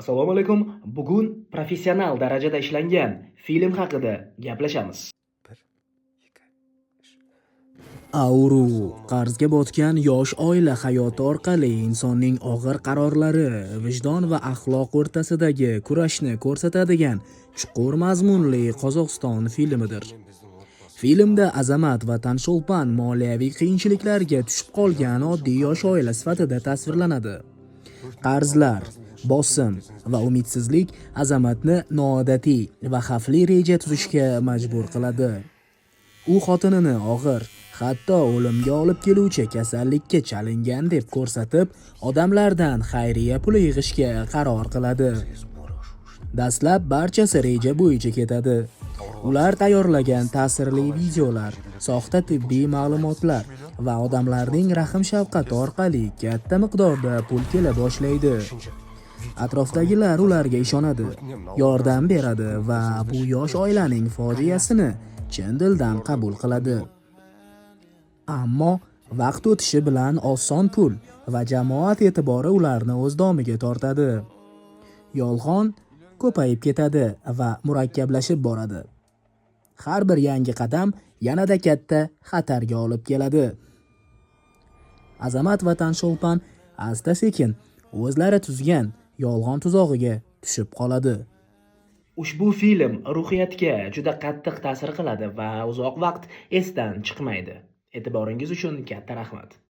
Assalomu alaykum. Bugun professional darajada ishlangan film haqida gaplashamiz. Auru qarzga botgan yosh oila hayoti orqali insonning og'ir qarorlari, vijdon va axloq o'rtasidagi kurashni ko'rsatadigan chuqur mazmunli Qozog'iston filmidir. Filmda Azamat va Tansholpan moliyaviy qiyinchiliklarga tushib qolgan oddiy yosh oila sifatida tasvirlanadi. Qarzlar, bosim va umidsizlik Azamatni noodatiy va xavfli reja tuzishga majbur qiladi. U xotinini og'ir, hatto o'limga olib keluvchi kasallikka chalingan deb ko'rsatib, odamlardan xayriya puli yig'ishga qaror qiladi. Dastlab barchasi reja bo'yicha ketadi. Ular tayyorlagan ta'sirli videolar, soxta tibbiy ma'lumotlar va odamlarning rahm-shafqati orqali katta miqdorda pul kela boshlaydi. Atrofdagilar ularga ishonadi, yordam beradi va bu yosh oilaning fojiasini chin dildan qabul qiladi. Ammo vaqt o'tishi bilan oson pul va jamoat e'tibori ularni o'z domiga tortadi. Yolg'on ko'payib ketadi va murakkablashib boradi. Har bir yangi qadam yanada katta xatarga olib keladi. Azamat va Tansholpan asta-sekin o'zlari tuzgan yolg'on tuzog'iga tushib qoladi. Ushbu film ruhiyatga juda qattiq ta'sir qiladi va uzoq vaqt esdan chiqmaydi. E'tiboringiz uchun katta rahmat.